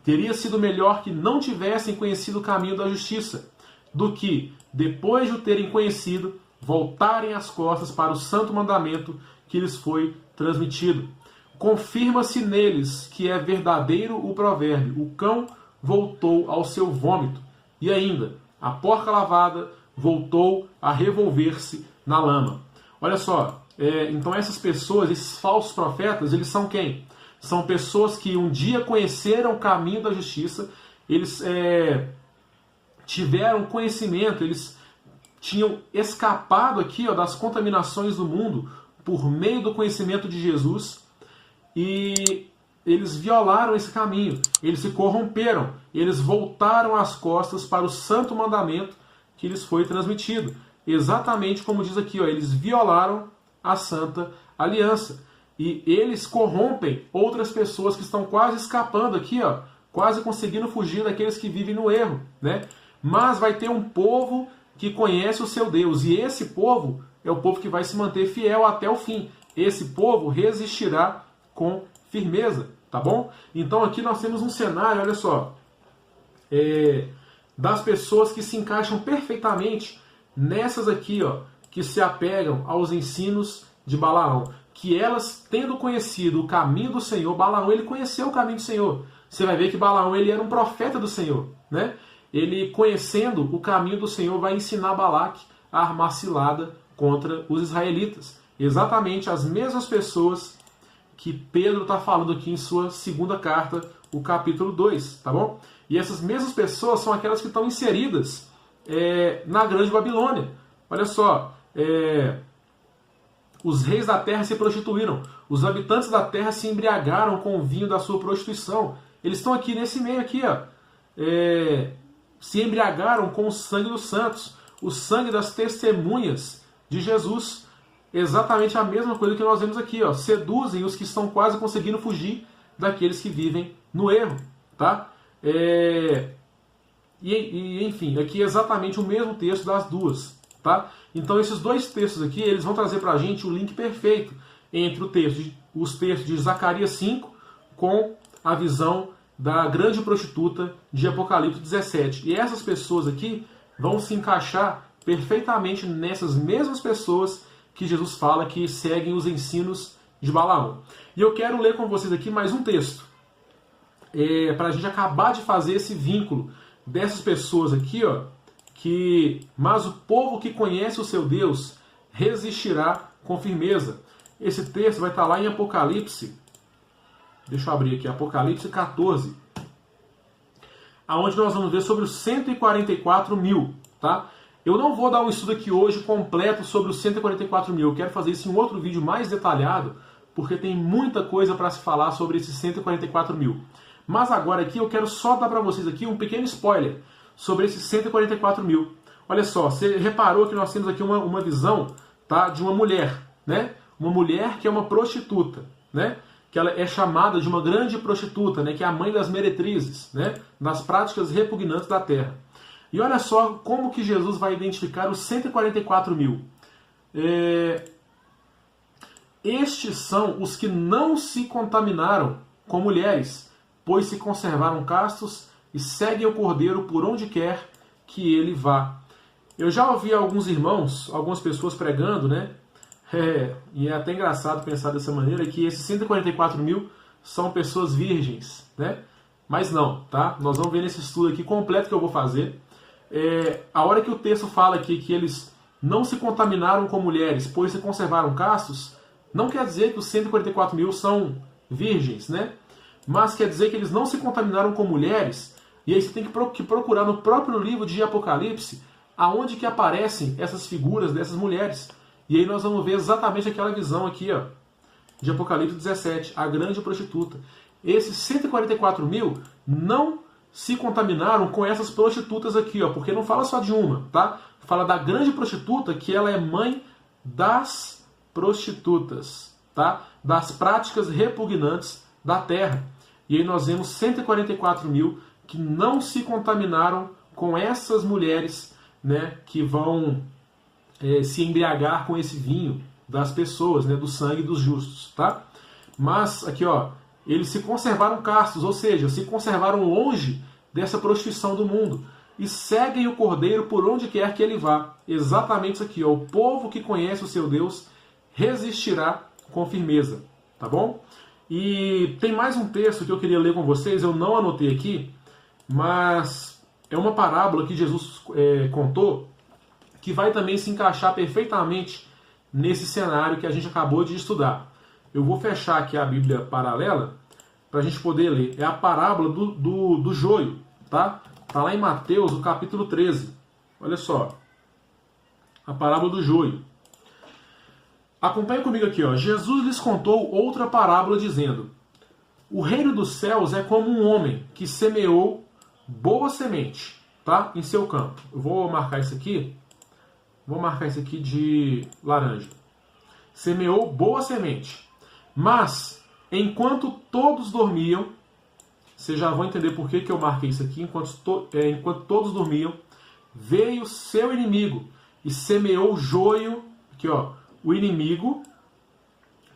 Teria sido melhor que não tivessem conhecido o caminho da justiça, do que, depois de o terem conhecido, voltarem as costas para o santo mandamento que lhes foi transmitido. Confirma-se neles que é verdadeiro o provérbio: o cão voltou ao seu vômito, e ainda, a porca lavada voltou a revolver-se na lama. Olha só, então essas pessoas, esses falsos profetas, eles são quem? São pessoas que um dia conheceram o caminho da justiça, eles tiveram conhecimento, eles tinham escapado aqui das contaminações do mundo por meio do conhecimento de Jesus, e eles violaram esse caminho, eles se corromperam, eles voltaram as costas para o santo mandamento que lhes foi transmitido. Exatamente como diz aqui, eles violaram a santa aliança. E eles corrompem outras pessoas que estão quase escapando aqui, quase conseguindo fugir daqueles que vivem no erro, né? Mas vai ter um povo que conhece o seu Deus, e esse povo é o povo que vai se manter fiel até o fim. Esse povo resistirá com firmeza, tá bom? Então aqui nós temos um cenário, olha só, das pessoas que se encaixam perfeitamente nessas aqui, que se apegam aos ensinos de Balaão, que elas, tendo conhecido o caminho do Senhor, Balaão, ele conheceu o caminho do Senhor. Você vai ver que Balaão, ele era um profeta do Senhor, né? Ele, conhecendo o caminho do Senhor, vai ensinar Balaque a armar cilada contra os israelitas. Exatamente as mesmas pessoas que Pedro está falando aqui em sua segunda carta, o capítulo 2, tá bom? E essas mesmas pessoas são aquelas que estão inseridas na Grande Babilônia. Olha só, os reis da terra se prostituíram, os habitantes da terra se embriagaram com o vinho da sua prostituição. Eles estão aqui nesse meio aqui, se embriagaram com o sangue dos santos, o sangue das testemunhas de Jesus. Exatamente a mesma coisa que nós vemos aqui, seduzem os que estão quase conseguindo fugir daqueles que vivem no erro, tá? Enfim, aqui é exatamente o mesmo texto das duas, tá? Então esses dois textos aqui, eles vão trazer pra gente o link perfeito entre os textos de Zacarias 5 com a visão da grande prostituta de Apocalipse 17. E essas pessoas aqui vão se encaixar perfeitamente nessas mesmas pessoas que Jesus fala que seguem os ensinos de Balaão. E eu quero ler com vocês aqui mais um texto, para a gente acabar de fazer esse vínculo dessas pessoas aqui, mas o povo que conhece o seu Deus resistirá com firmeza. Esse texto vai estar lá em Apocalipse, deixa eu abrir aqui, Apocalipse 14, aonde nós vamos ver sobre os 144 mil, tá? Eu não vou dar um estudo aqui hoje completo sobre os 144 mil, eu quero fazer isso em um outro vídeo mais detalhado, porque tem muita coisa para se falar sobre esses 144 mil. Mas agora aqui eu quero só dar para vocês aqui um pequeno spoiler sobre esses 144 mil. Olha só, você reparou que nós temos aqui uma visão, tá, de uma mulher, né? Uma mulher que é uma prostituta, né? Que ela é chamada de uma grande prostituta, né? Que é a mãe das meretrizes, né? Das práticas repugnantes da terra. E olha só como que Jesus vai identificar os 144 mil. Estes são os que não se contaminaram com mulheres, pois se conservaram castos e seguem o Cordeiro por onde quer que ele vá. Eu já ouvi alguns irmãos, algumas pessoas pregando, né? E é até engraçado pensar dessa maneira, que esses 144 mil são pessoas virgens, né? Mas não, tá? Nós vamos ver nesse estudo aqui completo que eu vou fazer. A hora que o texto fala aqui que eles não se contaminaram com mulheres, pois se conservaram castos, não quer dizer que os 144 mil são virgens, né? Mas quer dizer que eles não se contaminaram com mulheres, e aí você tem que procurar no próprio livro de Apocalipse aonde que aparecem essas figuras dessas mulheres. E aí nós vamos ver exatamente aquela visão aqui, de Apocalipse 17, a grande prostituta. Esses 144 mil não se contaminaram com essas prostitutas aqui, porque não fala só de uma, tá? Fala da grande prostituta, que ela é mãe das prostitutas, tá? Das práticas repugnantes da terra. E aí nós vemos 144 mil que não se contaminaram com essas mulheres, né, que vão se embriagar com esse vinho das pessoas, né, do sangue dos justos, tá? Mas aqui, eles se conservaram castos, ou seja, se conservaram longe dessa prostituição do mundo, e seguem o Cordeiro por onde quer que ele vá. Exatamente isso aqui, ó, o povo que conhece o seu Deus resistirá com firmeza, tá bom? E tem mais um texto que eu queria ler com vocês, eu não anotei aqui, mas é uma parábola que Jesus contou, que vai também se encaixar perfeitamente nesse cenário que a gente acabou de estudar. Eu vou fechar aqui a Bíblia paralela para a gente poder ler. É a parábola do joio, tá? Está lá em Mateus, no capítulo 13. Olha só. A parábola do joio. Acompanhe comigo aqui, ó. Jesus lhes contou outra parábola dizendo: o reino dos céus é como um homem que semeou boa semente, tá? Em seu campo. Eu vou marcar isso aqui. Vou marcar isso aqui de laranja. Semeou boa semente. Mas, enquanto todos dormiam, vocês já vão entender por que eu marquei isso aqui. Enquanto todos dormiam, veio seu inimigo e semeou joio. Aqui, ó. O inimigo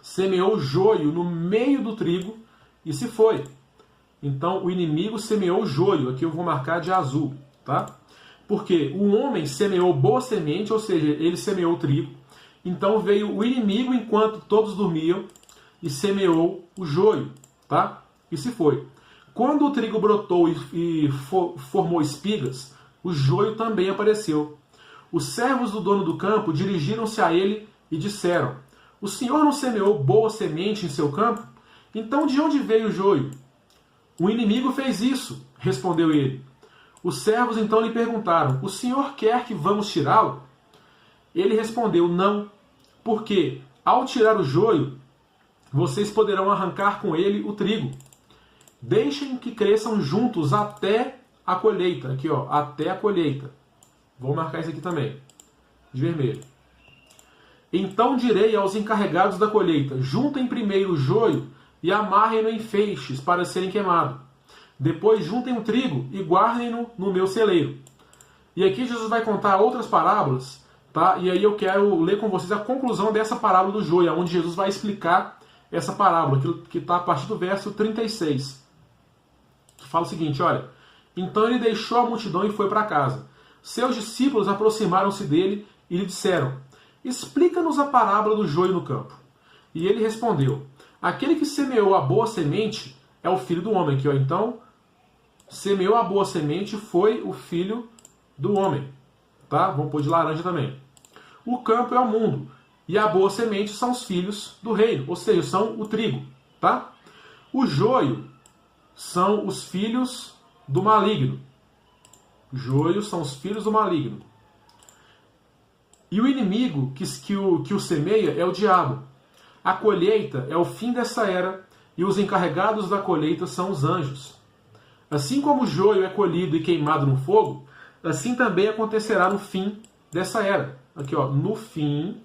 semeou joio no meio do trigo e se foi. Então, o inimigo semeou joio. Aqui eu vou marcar de azul, tá? Porque o homem semeou boa semente, ou seja, ele semeou trigo. Então, veio o inimigo enquanto todos dormiam e semeou o joio, tá? E se foi. Quando o trigo brotou e formou espigas, o joio também apareceu. Os servos do dono do campo dirigiram-se a ele e disseram: o senhor não semeou boa semente em seu campo? Então de onde veio o joio? O inimigo fez isso, respondeu ele. Os servos então lhe perguntaram: o senhor quer que vamos tirá-lo? Ele respondeu: não, porque ao tirar o joio, vocês poderão arrancar com ele o trigo. Deixem que cresçam juntos até a colheita. Aqui, ó, até a colheita. Vou marcar isso aqui também, de vermelho. Então direi aos encarregados da colheita: juntem primeiro o joio e amarrem-no em feixes para serem queimados. Depois juntem o trigo e guardem-no no meu celeiro. E aqui Jesus vai contar outras parábolas, tá? E aí eu quero ler com vocês a conclusão dessa parábola do joio, onde Jesus vai explicar essa parábola, que está a partir do verso 36. Que fala o seguinte, olha: então ele deixou a multidão e foi para casa. Seus discípulos aproximaram-se dele e lhe disseram: explica-nos a parábola do joio no campo. E ele respondeu: aquele que semeou a boa semente é o filho do homem. Aqui, ó, então, semeou a boa semente foi o filho do homem. Tá? Vamos pôr de laranja também. O campo é o mundo. E a boa semente são os filhos do reino. Ou seja, são o trigo. Tá? O joio são os filhos do maligno. Joio são os filhos do maligno. E o inimigo que o semeia é o diabo. A colheita é o fim dessa era, e os encarregados da colheita são os anjos. Assim como o joio é colhido e queimado no fogo, assim também acontecerá no fim dessa era. Aqui, ó, no fim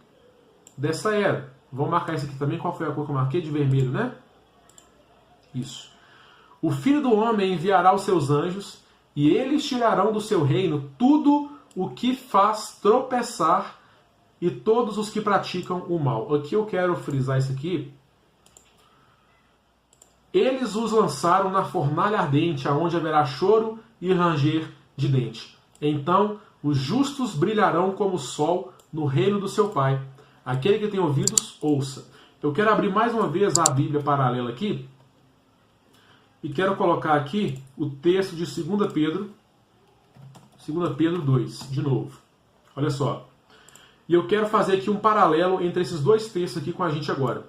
dessa era. Vamos marcar isso aqui também. Qual foi a cor que eu marquei? De vermelho, né? Isso. O Filho do Homem enviará os seus anjos, e eles tirarão do seu reino tudo o que faz tropeçar e todos os que praticam o mal. Aqui eu quero frisar isso aqui. Eles os lançaram na fornalha ardente, aonde haverá choro e ranger de dente. Então os justos brilharão como o sol no reino do seu Pai. Aquele que tem ouvidos, ouça. Eu quero abrir mais uma vez a Bíblia paralela aqui. E quero colocar aqui o texto de 2 Pedro. 2 Pedro 2, de novo. Olha só. E eu quero fazer aqui um paralelo entre esses dois textos aqui com a gente agora.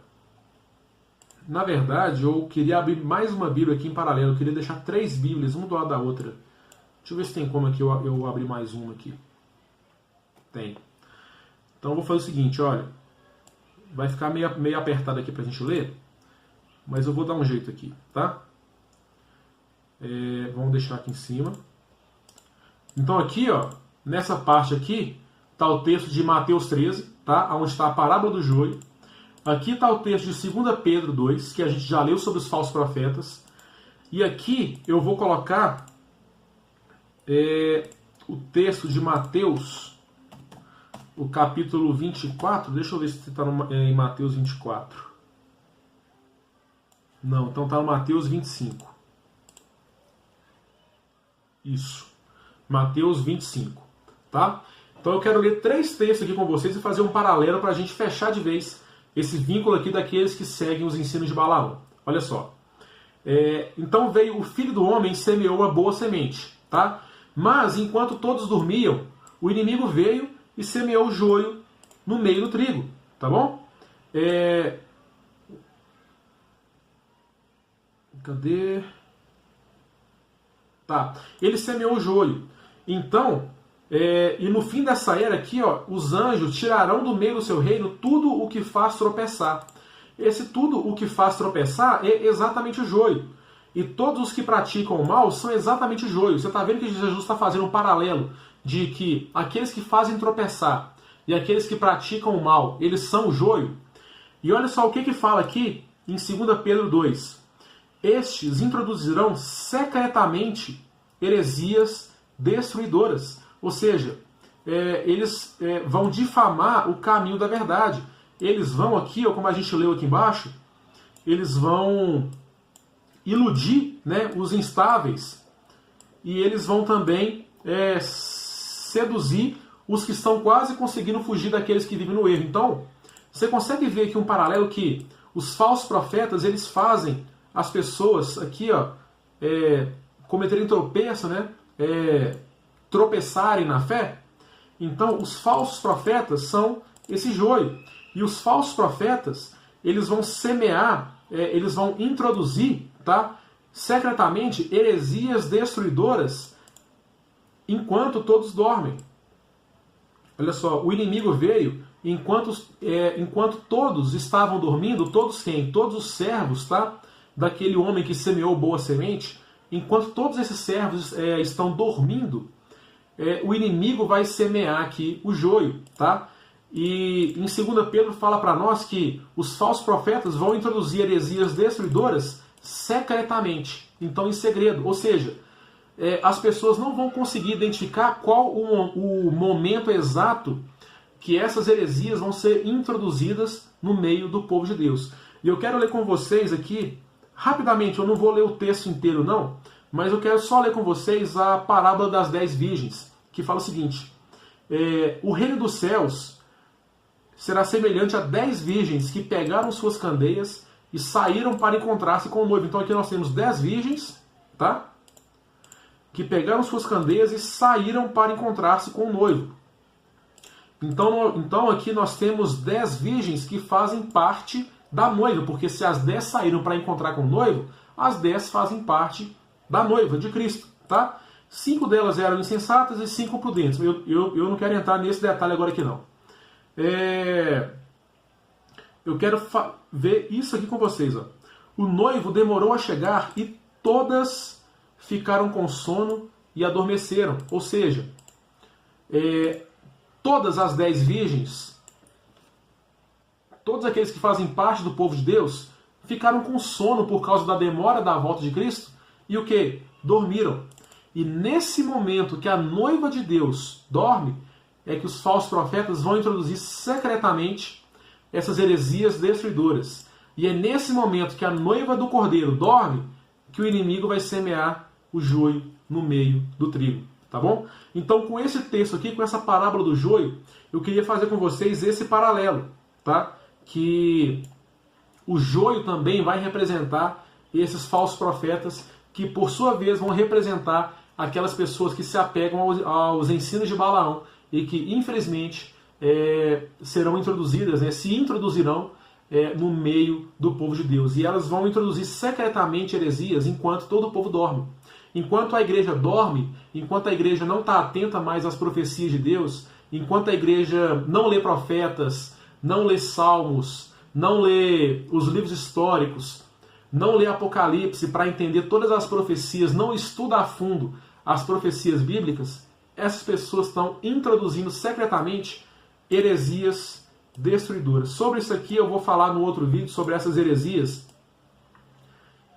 Na verdade, eu queria abrir mais uma Bíblia aqui em paralelo. Eu queria deixar 3 Bíblias, uma do lado da outra. Deixa eu ver se tem como aqui eu abrir mais uma aqui. Tem. Então eu vou fazer o seguinte, olha. Vai ficar meio apertado aqui pra gente ler. Mas eu vou dar um jeito aqui, tá? Vamos deixar aqui em cima. Então aqui, ó, nessa parte aqui, está o texto de Mateus 13, tá? Onde está a parábola do joio. Aqui está o texto de 2 Pedro 2, que a gente já leu sobre os falsos profetas. E aqui eu vou colocar o texto de Mateus, o capítulo 24. Deixa eu ver se está em Mateus 24. Não, então está no Mateus 25. Isso. Mateus 25. Tá? Então eu quero ler 3 textos aqui com vocês e fazer um paralelo para a gente fechar de vez esse vínculo aqui daqueles que seguem os ensinos de Balaão. Olha só. Então veio o filho do homem e semeou a boa semente. Tá? Mas enquanto todos dormiam, o inimigo veio e semeou o joio no meio do trigo. Tá bom? Cadê? Tá. Ele semeou o joio. Então, e no fim dessa era aqui, ó, os anjos tirarão do meio do seu reino tudo o que faz tropeçar. Esse tudo o que faz tropeçar é exatamente o joio. E todos os que praticam o mal são exatamente o joio. Você está vendo que Jesus está fazendo um paralelo de que aqueles que fazem tropeçar e aqueles que praticam o mal, eles são o joio. E olha só o que fala aqui em 2 Pedro 2. Estes introduzirão secretamente heresias destruidoras. Ou seja, eles vão difamar o caminho da verdade. Eles vão aqui, ó, como a gente leu aqui embaixo, eles vão iludir, né, os instáveis. E eles vão também seduzir os que estão quase conseguindo fugir daqueles que vivem no erro. Então, você consegue ver aqui um paralelo que os falsos profetas, eles fazem as pessoas aqui, ó, cometerem tropeço, né, tropeçarem na fé. Então, os falsos profetas são esse joio. E os falsos profetas, eles vão semear, eles vão introduzir, tá, secretamente heresias destruidoras enquanto todos dormem. Olha só, o inimigo veio enquanto todos estavam dormindo, todos quem? Todos os servos, tá, daquele homem que semeou boa semente. Enquanto todos esses servos estão dormindo, o inimigo vai semear aqui o joio, tá? E em 2 Pedro fala para nós que os falsos profetas vão introduzir heresias destruidoras secretamente, então em segredo. Ou seja, as pessoas não vão conseguir identificar qual o momento exato que essas heresias vão ser introduzidas no meio do povo de Deus. E eu quero ler com vocês aqui, rapidamente, eu não vou ler o texto inteiro não, mas eu quero só ler com vocês a parábola das 10 virgens, que fala o seguinte: o reino dos céus será semelhante a 10 virgens que pegaram suas candeias e saíram para encontrar-se com o noivo. Então aqui nós temos 10 virgens, tá? Que pegaram suas candeias e saíram para encontrar-se com o noivo. Então aqui nós temos 10 virgens que fazem parte da noiva, porque se as 10 saíram para encontrar com o noivo, as 10 fazem parte da noiva de Cristo, tá? 5 delas eram insensatas e 5 prudentes. Eu não quero entrar nesse detalhe agora aqui não. Eu quero ver isso aqui com vocês. Ó. O noivo demorou a chegar e todas ficaram com sono e adormeceram. Ou seja, todas as 10 virgens, todos aqueles que fazem parte do povo de Deus, ficaram com sono por causa da demora da volta de Cristo. E o que? Dormiram. E nesse momento que a noiva de Deus dorme, é que os falsos profetas vão introduzir secretamente essas heresias destruidoras. E é nesse momento que a noiva do Cordeiro dorme que o inimigo vai semear o joio no meio do trigo. Tá bom? Então, com esse texto aqui, com essa parábola do joio, eu queria fazer com vocês esse paralelo, tá? Que o joio também vai representar esses falsos profetas que, por sua vez, vão representar aquelas pessoas que se apegam aos ensinos de Balaão e que, infelizmente, serão introduzidas, né, se introduzirão no meio do povo de Deus. E elas vão introduzir secretamente heresias enquanto todo o povo dorme. Enquanto a igreja dorme, enquanto a igreja não está atenta mais às profecias de Deus, enquanto a igreja não lê profetas, não lê salmos, não lê os livros históricos, não lê Apocalipse para entender todas as profecias, não estuda a fundo as profecias bíblicas, essas pessoas estão introduzindo secretamente heresias destruidoras. Sobre isso aqui eu vou falar no outro vídeo, sobre essas heresias,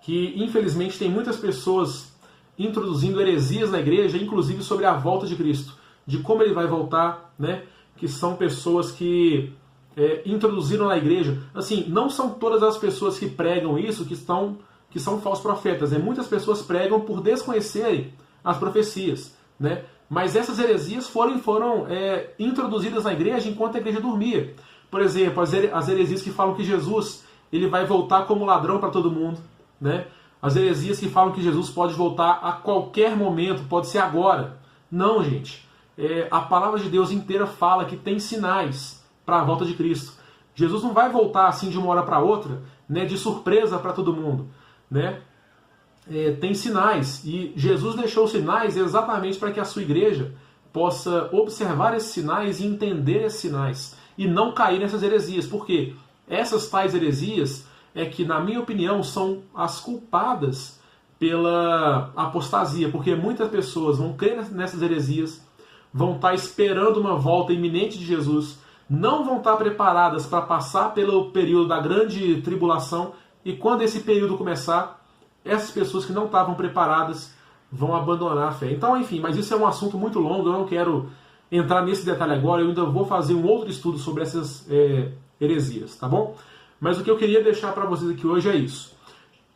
que infelizmente tem muitas pessoas introduzindo heresias na igreja, inclusive sobre a volta de Cristo, de como ele vai voltar, né? Que são pessoas que introduziram na igreja. Assim, não são todas as pessoas que pregam isso que são falsos profetas. Muitas pessoas pregam por desconhecerem as profecias, né? Mas essas heresias foram introduzidas na igreja enquanto a igreja dormia. Por exemplo, as heresias que falam que Jesus ele vai voltar como ladrão para todo mundo, né? As heresias que falam que Jesus pode voltar a qualquer momento, pode ser agora. Não, gente. A palavra de Deus inteira fala que tem sinais para a volta de Cristo. Jesus não vai voltar assim de uma hora para outra, né, de surpresa para todo mundo, né? Tem sinais, e Jesus deixou sinais exatamente para que a sua igreja possa observar esses sinais e entender esses sinais, e não cair nessas heresias, porque essas tais heresias que, na minha opinião, são as culpadas pela apostasia, porque muitas pessoas vão crer nessas heresias, vão estar esperando uma volta iminente de Jesus, não vão estar preparadas para passar pelo período da grande tribulação, e quando esse período começar, essas pessoas que não estavam preparadas vão abandonar a fé. Então, enfim, mas isso é um assunto muito longo, eu não quero entrar nesse detalhe agora, eu ainda vou fazer um outro estudo sobre essas heresias, tá bom? Mas o que eu queria deixar para vocês aqui hoje é isso.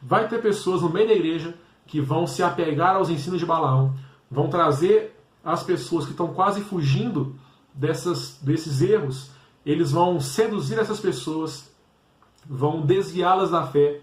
Vai ter pessoas no meio da igreja que vão se apegar aos ensinos de Balaão, vão trazer as pessoas que estão quase fugindo desses erros, eles vão seduzir essas pessoas, vão desviá-las da fé,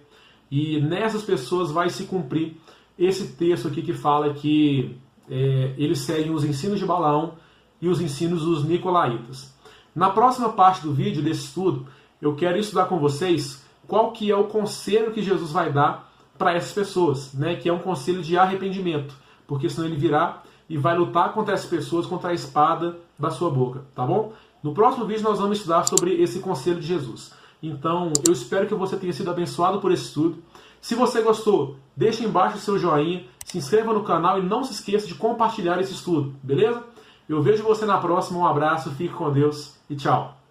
e nessas pessoas vai se cumprir esse texto aqui que fala que eles seguem os ensinos de Balaão e os ensinos dos nicolaítas. Na próxima parte do vídeo, desse estudo, eu quero estudar com vocês qual que é o conselho que Jesus vai dar para essas pessoas, né? Que é um conselho de arrependimento, porque senão ele virá e vai lutar contra essas pessoas, contra a espada da sua boca, tá bom? No próximo vídeo nós vamos estudar sobre esse conselho de Jesus. Então, eu espero que você tenha sido abençoado por esse estudo. Se você gostou, deixe embaixo o seu joinha, se inscreva no canal e não se esqueça de compartilhar esse estudo, beleza? Eu vejo você na próxima, um abraço, fique com Deus e tchau!